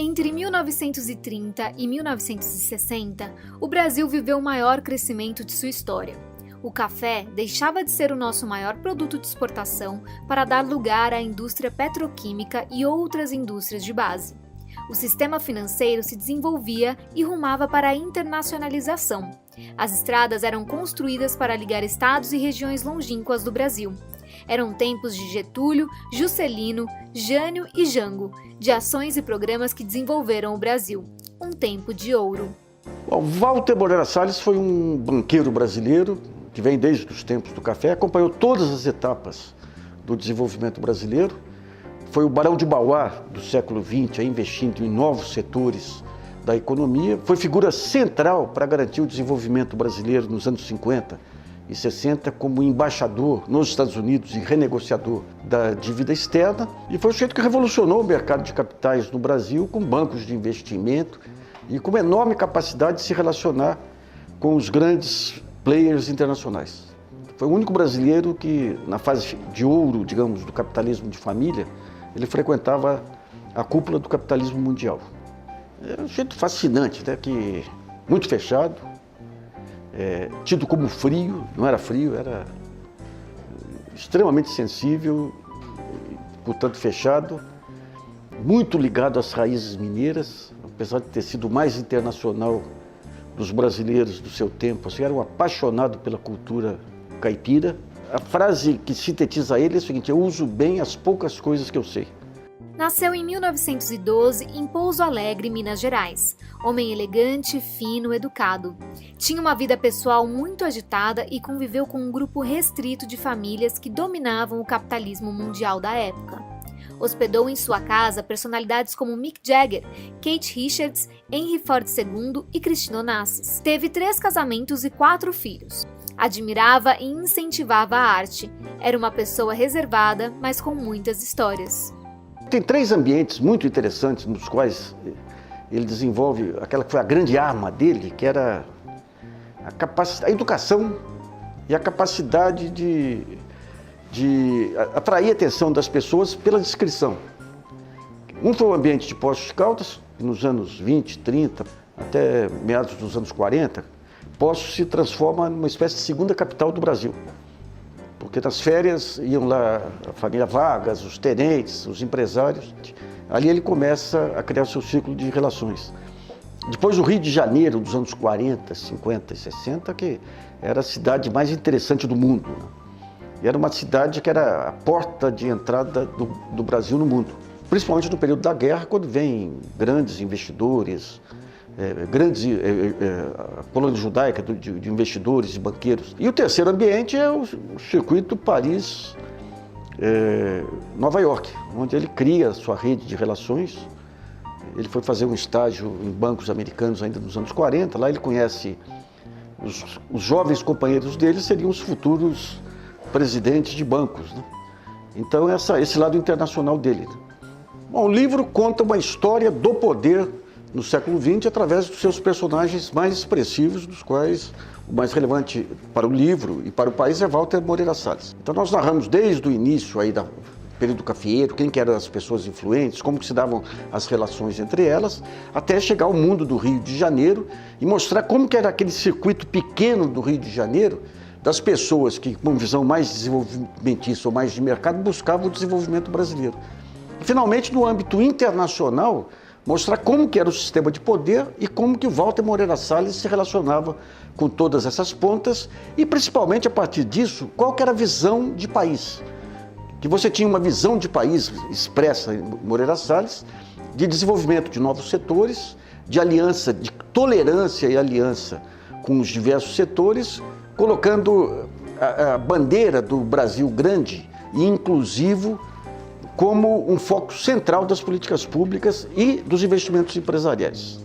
Entre 1930 e 1960, o Brasil viveu o maior crescimento de sua história. O café deixava de ser o nosso maior produto de exportação para dar lugar à indústria petroquímica e outras indústrias de base. O sistema financeiro se desenvolvia e rumava para a internacionalização. As estradas eram construídas para ligar estados e regiões longínquas do Brasil. Eram tempos de Getúlio, Juscelino, Jânio e Jango, de ações e programas que desenvolveram o Brasil. Um tempo de ouro. Bom, Walter Moreira Salles foi um banqueiro brasileiro que vem desde os tempos do café, acompanhou todas as etapas do desenvolvimento brasileiro. Foi o Barão de Mauá do século XX, investindo em novos setores da economia. Foi figura central para garantir o desenvolvimento brasileiro nos anos 50 e 60 como embaixador nos Estados Unidos e renegociador da dívida externa. E foi o sujeito que revolucionou o mercado de capitais no Brasil com bancos de investimento e com uma enorme capacidade de se relacionar com os grandes players internacionais. Foi o único brasileiro que, na fase de ouro, digamos, do capitalismo de família, ele frequentava a cúpula do capitalismo mundial. É um jeito fascinante, né? Que muito fechado, tido como frio, não era frio, era extremamente sensível, portanto fechado, muito ligado às raízes mineiras, apesar de ter sido o mais internacional dos brasileiros do seu tempo, assim, era um apaixonado pela cultura caipira. A frase que sintetiza ele é a seguinte: eu uso bem as poucas coisas que eu sei. Nasceu em 1912 em Pouso Alegre, Minas Gerais. Homem elegante, fino, educado. Tinha uma vida pessoal muito agitada e conviveu com um grupo restrito de famílias que dominavam o capitalismo mundial da época. Hospedou em sua casa personalidades como Mick Jagger, Kate Richards, Henry Ford II e Christina Onassis. Teve 3 casamentos e 4 filhos. Admirava e incentivava a arte. Era uma pessoa reservada, mas com muitas histórias. Tem 3 ambientes muito interessantes nos quais ele desenvolve aquela que foi a grande arma dele, que era a educação e a capacidade de atrair a atenção das pessoas pela descrição. Um foi o ambiente de Poços de Caldas, que nos anos 20, 30, até meados dos anos 40, Poços se transforma numa espécie de segunda capital do Brasil. Porque nas férias iam lá a família Vargas, os tenentes, os empresários. Ali ele começa a criar o seu ciclo de relações. Depois o Rio de Janeiro, dos anos 40, 50 e 60, que era a cidade mais interessante do mundo. E era uma cidade que era a porta de entrada do Brasil no mundo. Principalmente no período da guerra, quando vêm grandes investidores, a colônia judaica de investidores e banqueiros. E o terceiro ambiente é o circuito Paris-Nova York, onde ele cria a sua rede de relações. Ele foi fazer um estágio em bancos americanos ainda nos anos 40. Lá ele conhece os jovens companheiros dele, seriam os futuros presidentes de bancos, né? Então esse lado internacional dele. Bom, o livro conta uma história do poder no século XX através dos seus personagens mais expressivos, dos quais o mais relevante para o livro e para o país é Walter Moreira Salles. Então nós narramos desde o início aí do período cafeeiro, quem que eram as pessoas influentes, como que se davam as relações entre elas, até chegar ao mundo do Rio de Janeiro e mostrar como que era aquele circuito pequeno do Rio de Janeiro, das pessoas que, com visão mais desenvolvimentista ou mais de mercado, buscavam o desenvolvimento brasileiro. E, finalmente, no âmbito internacional, mostrar como que era o sistema de poder e como que o Walter Moreira Salles se relacionava com todas essas pontas e, principalmente, a partir disso, qual que era a visão de país. Que você tinha uma visão de país expressa em Moreira Salles, de desenvolvimento de novos setores, de aliança, de tolerância e aliança com os diversos setores, colocando a bandeira do Brasil grande e inclusivo como um foco central das políticas públicas e dos investimentos empresariais.